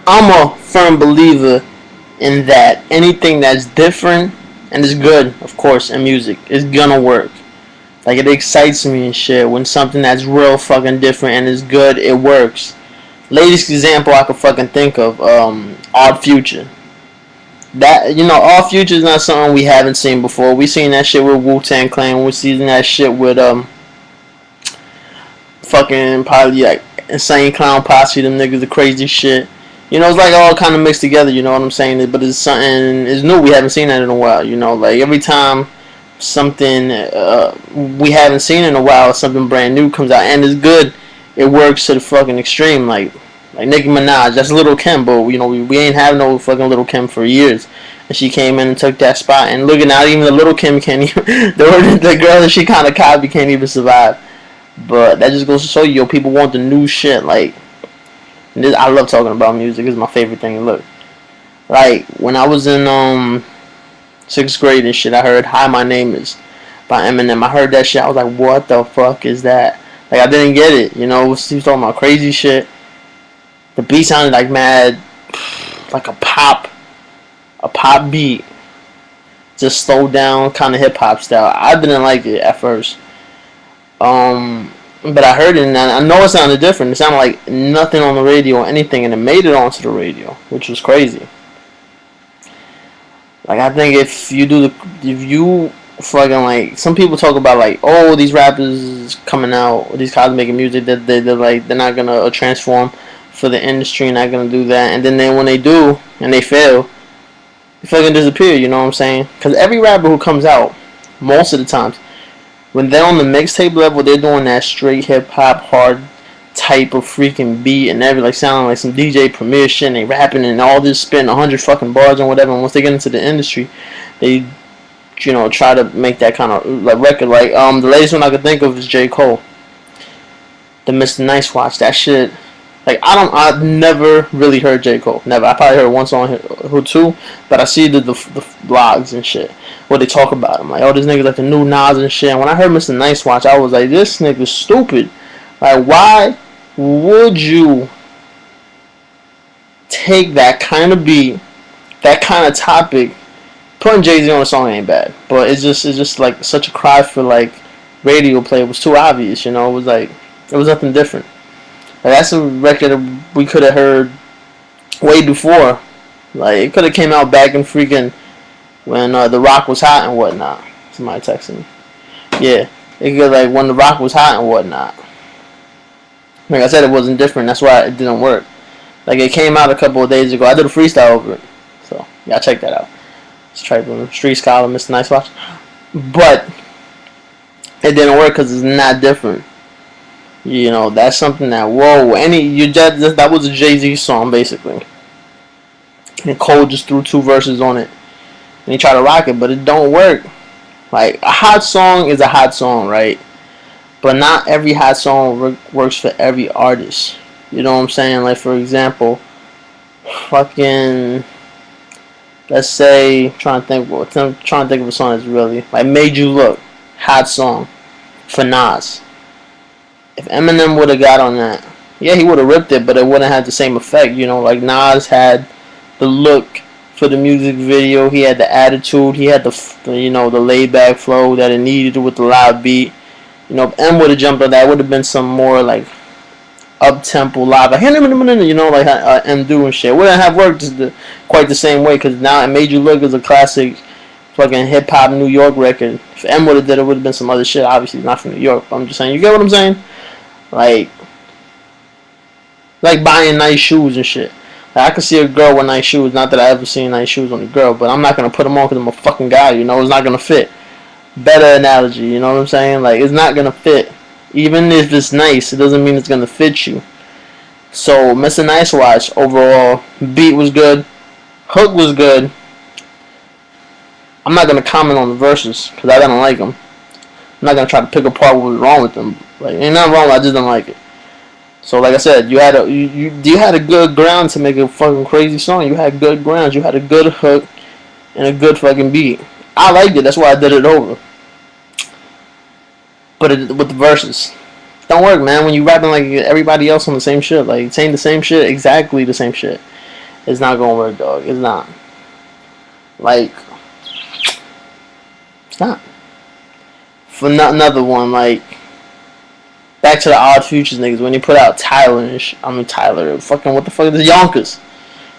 I'm a firm believer in that anything that's different and is good, of course, in music is gonna work. Like, it excites me and shit when something that's real fucking different and is good, it works. Latest example I could fucking think of, Odd Future. That, Odd Future is not something we haven't seen before. We seen that shit with Wu-Tang Clan. We seen that shit with fucking probably like Insane Clown Posse, them niggas, the crazy shit. It's like all kind of mixed together. You know what I'm saying? But it's something is new. We haven't seen that in a while. Like every time something we haven't seen in a while, something brand new comes out and is good, it works to the fucking extreme. Like Nicki Minaj, that's Little Kim, but we ain't have no fucking Little Kim for years, and she came in and took that spot. And look at now, even the Little Kim can't even the girl that she kind of copied can't even survive. But that just goes to show you, people want the new shit. Like, I love talking about music. It's my favorite thing to look. Like, when I was in 6th grade and shit, I heard "Hi, My Name Is" by Eminem. I heard that shit. I was like, what the fuck is that? Like, I didn't get it. He was talking about crazy shit. The beat sounded like mad, like a pop beat. Just slowed down, kind of hip hop style. I didn't like it at first. But I heard it and I know it sounded different. It sounded like nothing on the radio or anything, and it made it onto the radio, which was crazy. Like, I think if you fucking, like, some people talk about, like, oh, these rappers coming out, these guys making music, that they're not gonna transform for the industry, not gonna do that, and then when they do and they fail, they fucking disappear. You know what I'm saying? Because every rapper who comes out, most of the times, when they're on the mixtape level, they're doing that straight hip hop hard type of freaking beat and everything, like sounding like some DJ Premier shit, and they rapping and all this, spitting 100 fucking bars and whatever. And once they get into the industry, they try to make that kind of like record. Like the latest one I could think of is J. Cole, the Mr. Nice Watch. That shit. Like, I've never really heard J. Cole. Never. I probably heard one song or two, but I see the vlogs and shit where they talk about him. Like, oh, this nigga's like the new Nas and shit. And when I heard Mr. Nice Watch, I was like, this nigga's stupid. Like, why would you take that kind of beat, that kind of topic? Putting Jay-Z on a song ain't bad, but it's just like such a cry for like radio play. It was too obvious, It was like, it was nothing different. Like, that's a record we could have heard way before. Like, it could have came out back in freaking when The Rock was hot and whatnot. Somebody texting me. Yeah, it could, like, when The Rock was hot and whatnot. Like I said, it wasn't different. That's why it didn't work. Like, it came out a couple of days ago. I did a freestyle over it. So, yeah, check that out. Let's try to Street Scholar, Mr. Nice Watch. But it didn't work because it's not different. That's something that, whoa, that was a Jay-Z song, basically. And Cole just threw 2 verses on it. And he tried to rock it, but it don't work. Like, a hot song is a hot song, right? But not every hot song works for every artist. You know what I'm saying? Like, for example, fucking, let's say, trying to think of a song that's really, like, Made You Look, hot song, for Nas. If Eminem would have got on that, yeah, he would have ripped it, but it wouldn't have the same effect. Like Nas had the look for the music video, he had the attitude, he had the laid back flow that it needed with the loud beat. If M would have jumped on that, it would have been some more like up tempo live, like like M doing shit. It wouldn't have worked quite the same way, because now It Made You Look is a classic fucking hip hop New York record. If M would have did it, would have been some other shit. Obviously, not from New York. But I'm just saying, you get what I'm saying? Like buying nice shoes and shit. Like, I could see a girl with nice shoes. Not that I ever seen nice shoes on a girl, but I'm not gonna put them on because I'm a fucking guy. It's not gonna fit. Better analogy. You know what I'm saying? Like, it's not gonna fit. Even if it's nice, it doesn't mean it's gonna fit you. So, Mr. Nice Watch, overall, beat was good, hook was good. I'm not gonna comment on the verses because I didn't like them. I'm not gonna try to pick apart what was wrong with them. Like, ain't nothing wrong. I just didn't like it. So, like I said, you had a good ground to make a fucking crazy song. You had good grounds. You had a good hook and a good fucking beat. I liked it. That's why I did it over. But with the verses, don't work, man. When you rapping like everybody else on the same shit, like saying the same shit, exactly the same shit. It's not gonna work, dog. It's not. Like, it's not. For not another one, like, back to the Odd Futures niggas when they put out Tyler and Tyler, fucking what the fuck is Yonkers?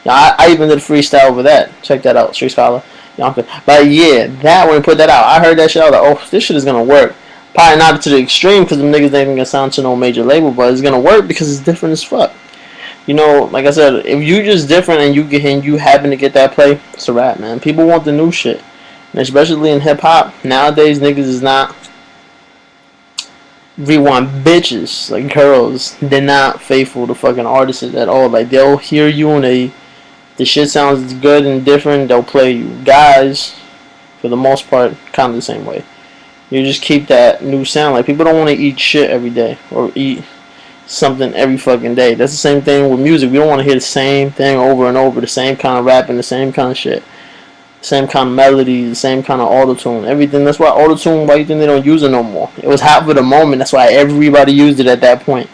Yeah, I even did a freestyle over that. Check that out, Street Scholar Yonkers. But yeah, that when they put that out, I heard that shit. I was like, oh, this shit is gonna work. Probably not to the extreme because them niggas ain't gonna sound to no major label, but it's gonna work because it's different as fuck. You know, like I said, if you just different and you happen to get that play, it's a wrap, man. People want the new shit, and especially in hip hop nowadays, niggas is not. We want bitches, like girls. They're not faithful to fucking artists at all. Like they'll hear you and the shit sounds good and different. They'll play you. Guys, for the most part, kind of the same way. You just keep that new sound. Like people don't want to eat shit every day or eat something every fucking day. That's the same thing with music. We don't want to hear the same thing over and over, the same kind of rapping, the same kind of shit, the same kind of melodies, the same kind of auto-tune, everything. That's why auto-tune, why you think they don't use it no more? It was hot for the moment. That's why everybody used it at that point.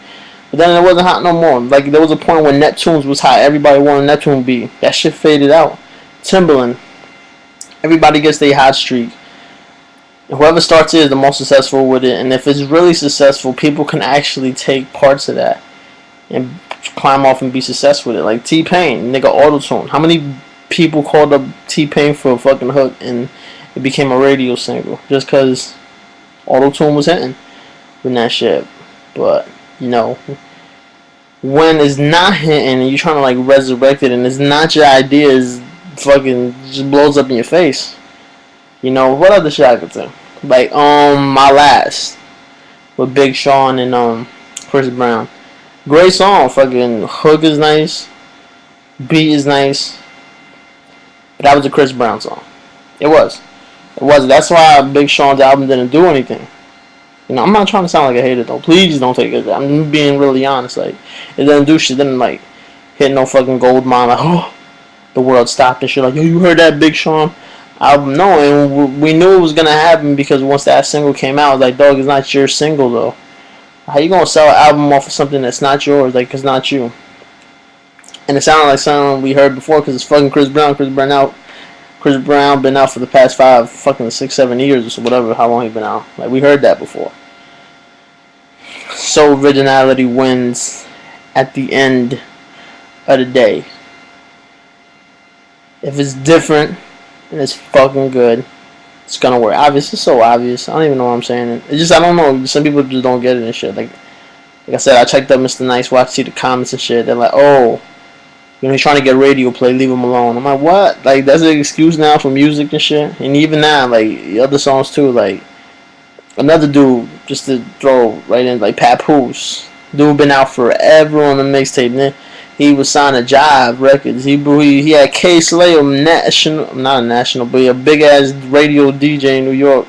But then it wasn't hot no more. Like there was a point when Neptunes was hot. Everybody wanted a Neptune beat. That shit faded out. Timberland. Everybody gets their hot streak. Whoever starts it is the most successful with it, and if it's really successful, people can actually take parts of that and climb off and be successful with it. Like T-Pain, nigga, auto-tune. How many people called up T-Pain for a fucking hook and it became a radio single just because auto-tune was hitting with that shit? But, you know, when it's not hitting and you're trying to like resurrect it and it's not your idea, it's fucking just blows up in your face. You know, what other shit I could say? Like, My Last with Big Sean and Chris Brown. Great song. Fucking hook is nice. Beat is nice. But that was a Chris Brown song. It was. It was. That's why Big Sean's album didn't do anything. You know, I'm not trying to sound like a hater though. Please don't take it. I'm being really honest. Like, it didn't do shit. It didn't like hit no fucking gold mine. Like, oh, the world stopped and shit. Like, yo, you heard that Big Sean album? No, and we knew it was gonna happen because once that single came out, like, dog, it's not your single though. How you gonna sell an album off of something that's not yours? Like, it's not you. And it sounded like something we heard before because it's fucking Chris Brown. Chris Brown been out for the past 6, 7 years or whatever. How long he been out? Like, we heard that before. So originality wins at the end of the day. If it's different and it's fucking good, it's gonna work. Obvious, it's so obvious. I don't even know what I'm saying. It's just, I don't know. Some people just don't get it and shit. Like I said, I checked up Mr. Nice Watch, see the comments and shit. They're like, oh, you know, he's trying to get radio play, leave him alone. I'm like, what? Like, that's an excuse now for music and shit. And even now, like, the other songs too, like, another dude, just to throw right in, like, Papoose. Dude been out forever on the mixtape. He was signed to Jive Records. He had K Slay, not a national, but a big ass radio DJ in New York.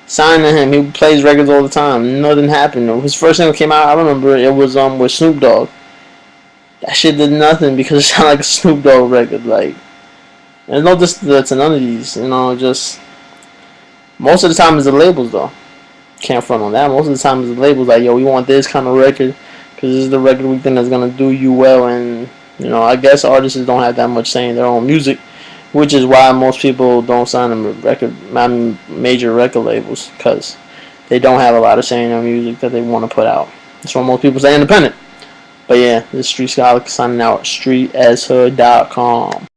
Signed to him. He plays records all the time. Nothing happened. His first single came out, I remember it was with Snoop Dogg. That shit did nothing because it sounded like a Snoop Dogg record. Like, there's no distance to none of these. You know, just most of the time it's the labels though. Can't front on that. Most of the time it's the labels like, yo, we want this kind of record because this is the record we think that's gonna do you well. And you know, I guess artists don't have that much say in their own music, which is why most people don't sign them with major record labels because they don't have a lot of say in their music that they want to put out. That's why most people say independent. But yeah, this is Street Scholar signing out. StreetSkollaDiary.com.